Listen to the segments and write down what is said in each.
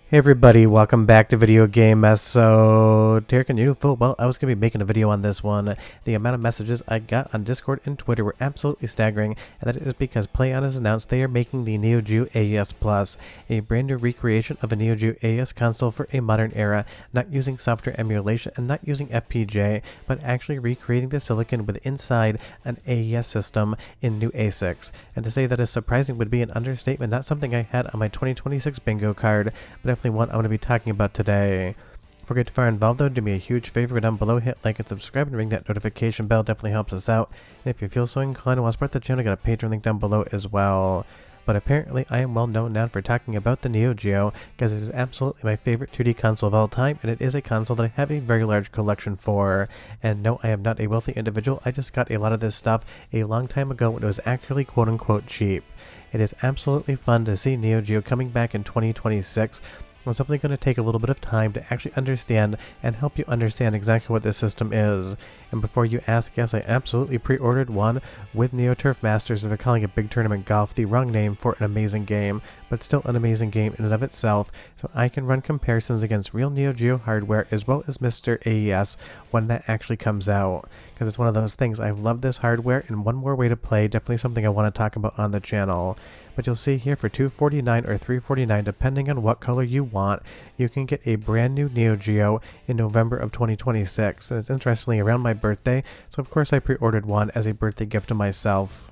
Hey everybody, welcome back to Video Game Mess. So, Derek and you, full well, I was going to be making a video on this one. The amount of messages I got on Discord and Twitter were absolutely staggering, and that is because Plaion has announced they are making the Neo Geo AES Plus, a brand new recreation of a Neo Geo AES console for a modern era, not using software emulation and not using FPGA, but actually recreating the silicon with inside an AES system in new ASICs. And to say that is surprising would be an understatement, not something I had on my 2026 bingo card, but definitely one I'm going to be talking about today. If we're getting far involved though, do me a huge favor down below, hit like and subscribe and ring that notification bell, definitely helps us out. And if you feel so inclined and want to support the channel, got a Patreon link down below as well. But apparently I am well known now for talking about the Neo Geo, because it is absolutely my favorite 2D console of all time, and it is a console that I have a very large collection for. And no, I am not a wealthy individual, I just got a lot of this stuff a long time ago when it was actually quote unquote cheap. It is absolutely fun to see Neo Geo coming back in 2026. It's definitely going to take a little bit of time to actually understand and help you understand exactly what this system is. And before you ask, yes, I absolutely pre-ordered one with Neo Turf Masters. They're calling it Big Tournament Golf, the wrong name for an amazing game, but still an amazing game in and of itself, so I can run comparisons against real Neo Geo hardware as well as Mr. AES when that actually comes out. Because it's one of those things, I've loved this hardware, and one more way to play, definitely something I want to talk about on the channel. But you'll see here for $249 or $349, depending on what color you want, you can get a brand new Neo Geo in November of 2026. And it's interestingly around my birthday, so of course I pre-ordered one as a birthday gift to myself.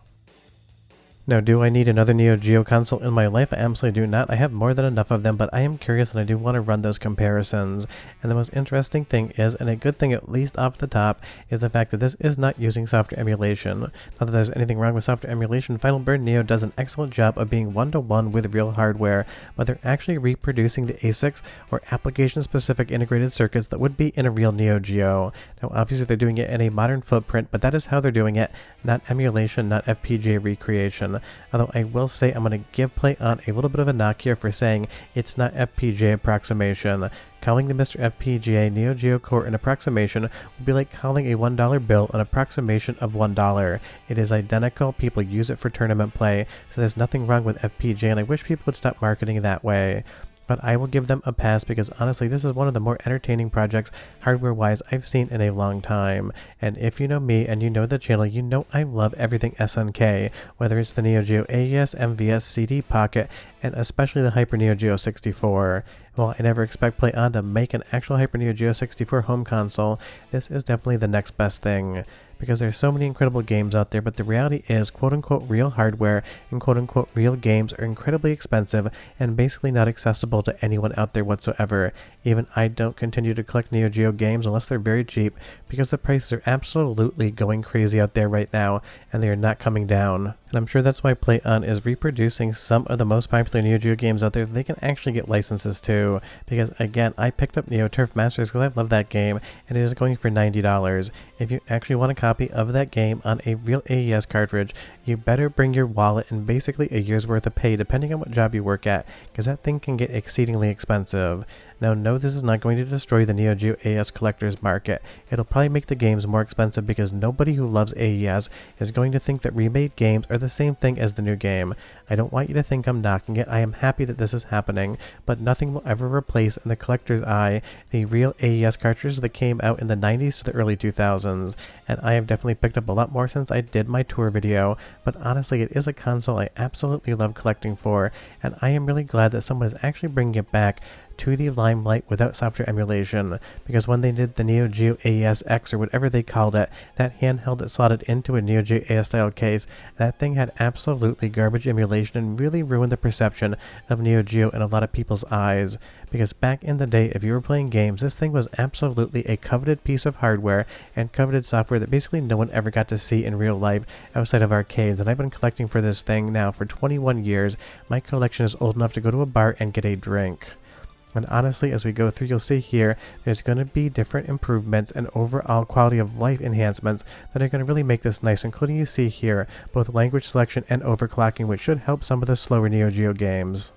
Now, do I need another Neo Geo console in my life? I absolutely do not. I have more than enough of them, but I am curious and I do want to run those comparisons. And the most interesting thing is, and a good thing at least off the top, is the fact that this is not using software emulation. Not that there's anything wrong with software emulation, Final Burn Neo does an excellent job of being one-to-one with real hardware, but they're actually reproducing the ASICs or application-specific integrated circuits that would be in a real Neo Geo. Now, obviously they're doing it in a modern footprint, but that is how they're doing it, not emulation, not FPGA recreation. Although I will say I'm going to give Plaion a little bit of a knock here for saying it's not FPGA approximation. Calling the Mr. FPGA Neo Geo Core an approximation would be like calling a $1 bill an approximation of $1. It is identical, people use it for tournament play, so there's nothing wrong with FPGA, and I wish people would stop marketing that way. But I will give them a pass because honestly this is one of the more entertaining projects hardware-wise I've seen in a long time. And if you know me and you know the channel, you know I love everything SNK, whether it's the Neo Geo AES, MVS, CD Pocket, and especially the Hyper Neo Geo 64. While I never expect Plaion to make an actual Hyper Neo Geo 64 home console, this is definitely the next best thing. Because there's so many incredible games out there, but the reality is quote-unquote real hardware and quote-unquote real games are incredibly expensive and basically not accessible to anyone out there whatsoever. Even I don't continue to collect Neo Geo games unless they're very cheap, because the prices are absolutely going crazy out there right now, and they are not coming down. And I'm sure that's why Plaion is reproducing some of the most popular Neo Geo games out there that they can actually get licenses to. Because again, I picked up Neo Turf Masters because I love that game, and it is going for $90. If you actually want a copy of that game on a real AES cartridge, you better bring your wallet and basically a year's worth of pay depending on what job you work at, because that thing can get exceedingly expensive. Now, no, this is not going to destroy the Neo Geo AES collector's market. It'll probably make the games more expensive because nobody who loves AES is going to think that remade games are the same thing as the new game. I don't want you to think I'm knocking it. I am happy that this is happening, but nothing will ever replace in the collector's eye the real AES cartridges that came out in the 90s to the early 2000s. And I have definitely picked up a lot more since I did my tour video, but honestly it is a console I absolutely love collecting for, and I am really glad that someone is actually bringing it back to the limelight without software emulation, because when they did the Neo Geo AES X or whatever they called it, that handheld that slotted into a Neo Geo AES style case, that thing had absolutely garbage emulation and really ruined the perception of Neo Geo in a lot of people's eyes. Because back in the day, if you were playing games, this thing was absolutely a coveted piece of hardware and coveted software that basically no one ever got to see in real life outside of arcades. And I've been collecting for this thing now for 21 years. My collection is old enough to go to a bar and get a drink. And honestly, as we go through, you'll see here, there's going to be different improvements and overall quality of life enhancements that are going to really make this nice, including you see here, both language selection and overclocking, which should help some of the slower Neo Geo games.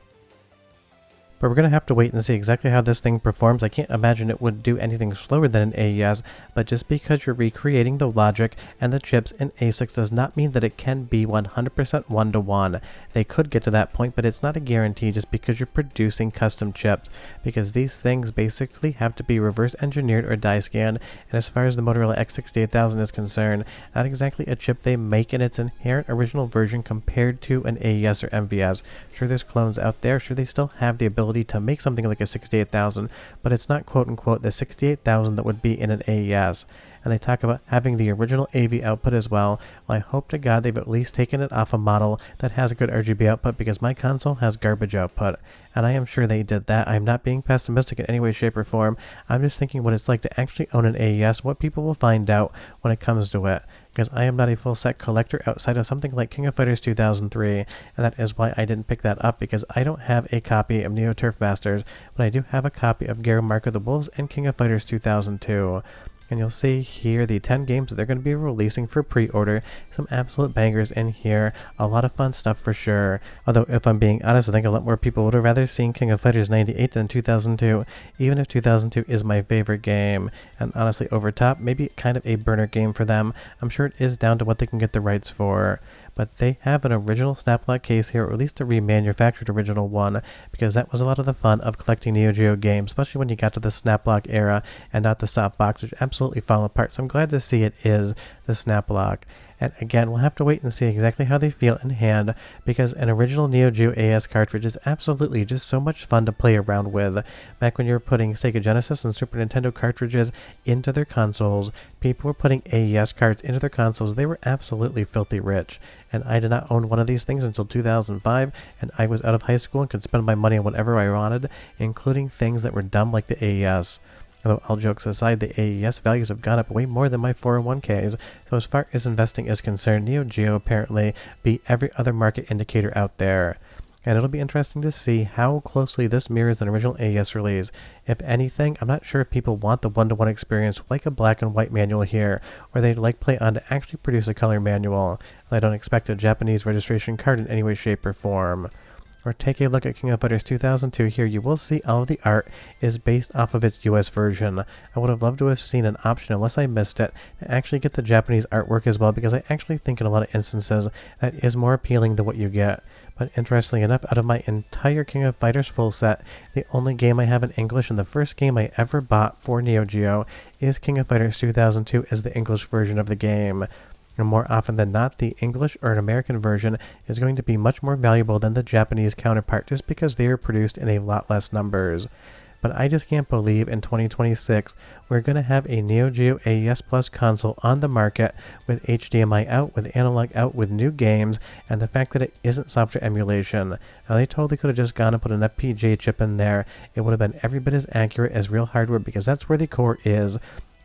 But we're going to have to wait and see exactly how this thing performs. I can't imagine it would do anything slower than an AES, but just because you're recreating the logic and the chips in ASICs does not mean that it can be 100% one-to-one. They could get to that point, but it's not a guarantee just because you're producing custom chips, because these things basically have to be reverse engineered or die scanned, and as far as the Motorola X68000 is concerned, not exactly a chip they make in its inherent original version compared to an AES or MVS. Sure, there's clones out there, sure they still have the ability to make something like a 68000, but it's not quote-unquote the 68000 that would be in an AES. And they talk about having the original AV output as well. Well, I hope to God they've at least taken it off a model that has a good RGB output, because my console has garbage output. And I am sure they did that. I'm not being pessimistic in any way, shape, or form. I'm just thinking what it's like to actually own an AES, what people will find out when it comes to it. Because I am not a full set collector outside of something like King of Fighters 2003, and that is why I didn't pick that up, because I don't have a copy of Neo Turf Masters, but I do have a copy of Garo Mark of the Wolves and King of Fighters 2002. And you'll see here the 10 games that they're going to be releasing for pre-order. Some absolute bangers in here. A lot of fun stuff for sure. Although, if I'm being honest, I think a lot more people would have rather seen King of Fighters 98 than 2002, even if 2002 is my favorite game. And honestly, over top, maybe kind of a burner game for them. I'm sure it is down to what they can get the rights for. But they have an original Snaplock case here, or at least a remanufactured original one, because that was a lot of the fun of collecting Neo Geo games, especially when you got to the Snaplock era and not the softbox, which absolutely fell apart. So I'm glad to see it is the Snaplock. And again, we'll have to wait and see exactly how they feel in hand, because an original Neo Geo AES cartridge is absolutely just so much fun to play around with. Back when you were putting Sega Genesis and Super Nintendo cartridges into their consoles, people were putting AES cards into their consoles. They were absolutely filthy rich. And I did not own one of these things until 2005, and I was out of high school and could spend my money on whatever I wanted, including things that were dumb like the AES. Although, all jokes aside, the AES values have gone up way more than my 401ks, so as far as investing is concerned, Neo Geo apparently beat every other market indicator out there. And it'll be interesting to see how closely this mirrors an original AES release. If anything, I'm not sure if people want the one-to-one experience like a black and white manual here, or they'd like Plaion to actually produce a color manual. I don't expect a Japanese registration card in any way, shape, or form. Or take a look at King of Fighters 2002 here, you will see all of the art is based off of its US version. I would have loved to have seen an option, unless I missed it, to actually get the Japanese artwork as well, because I actually think in a lot of instances that is more appealing than what you get. But interestingly enough, out of my entire King of Fighters full set, the only game I have in English and the first game I ever bought for Neo Geo is King of Fighters 2002 as the English version of the game. And more often than not, the English or an American version is going to be much more valuable than the Japanese counterpart, just because they are produced in a lot less numbers. But I just can't believe in 2026 we're going to have a Neo Geo AES Plus console on the market with HDMI out, with analog out, with new games, and the fact that it isn't software emulation. Now, they totally could have just gone and put an FPGA chip in there. It would have been every bit as accurate as real hardware, because that's where the core is.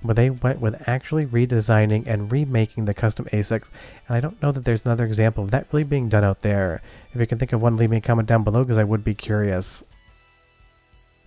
But they went with actually redesigning and remaking the custom ASICs, and I don't know that there's another example of that really being done out there. If you can think of one, leave me a comment down below, because I would be curious.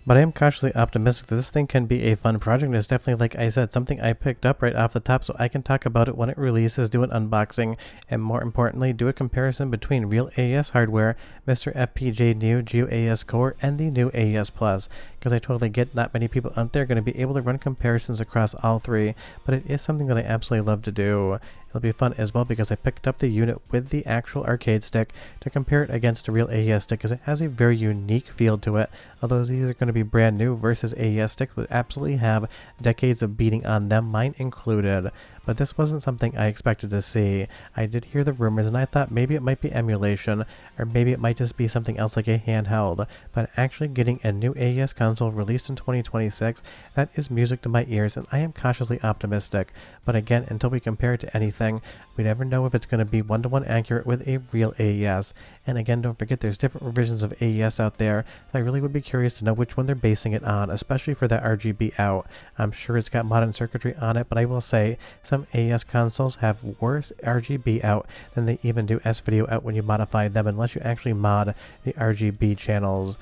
But I am cautiously optimistic that this thing can be a fun project, and it's definitely, like I said, something I picked up right off the top, so I can talk about it when it releases, do an unboxing, and more importantly, do a comparison between real AES hardware, Mr. FPGA Neo Geo AES Core, and the new AES Plus. Because I totally get not many people out there are going to be able to run comparisons across all three, but it is something that I absolutely love to do. It'll be fun as well, because I picked up the unit with the actual arcade stick to compare it against a real AES stick, because it has a very unique feel to it. Although these are going to be brand new versus AES sticks would absolutely have decades of beating on them, mine included. But this wasn't something I expected to see. I did hear the rumors, and I thought maybe it might be emulation, or maybe it might just be something else like a handheld. But actually getting a new AES console released in 2026, that is music to my ears, and I am cautiously optimistic. But again, until we compare it to anything, we never know if it's going to be one-to-one accurate with a real AES. And again, don't forget there's different revisions of AES out there, so I really would be curious to know which one they're basing it on, especially for that RGB out. I'm sure it's got modern circuitry on it, but I will say some AES consoles have worse RGB out than they even do S-Video out when you modify them, unless you actually mod the RGB channels.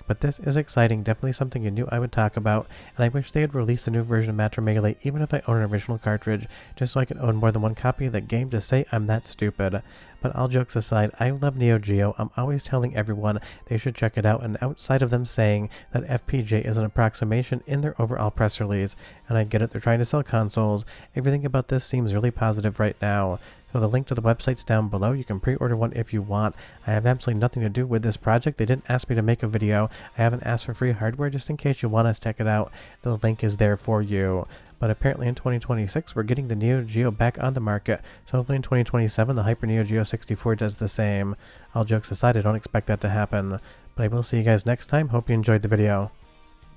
But this is exciting, definitely something you knew I would talk about, and I wish they had released a new version of Metro Melee even if I own an original cartridge, just so I could own more than one copy of the game to say I'm that stupid. But all jokes aside, I love Neo Geo. I'm always telling everyone they should check it out, and outside of them saying that FPGA is an approximation in their overall press release, and I get it, they're trying to sell consoles, everything about this seems really positive right now. So the link to the website's down below. You can pre-order one if you want. I have absolutely nothing to do with this project. They didn't ask me to make a video. I haven't asked for free hardware, just in case you want to check it out. The link is there for you. But apparently in 2026, we're getting the Neo Geo back on the market. So hopefully in 2027, the Hyper Neo Geo 64 does the same. All jokes aside, I don't expect that to happen. But I will see you guys next time. Hope you enjoyed the video.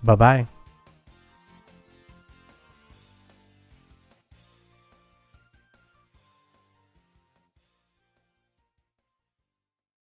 Bye-bye.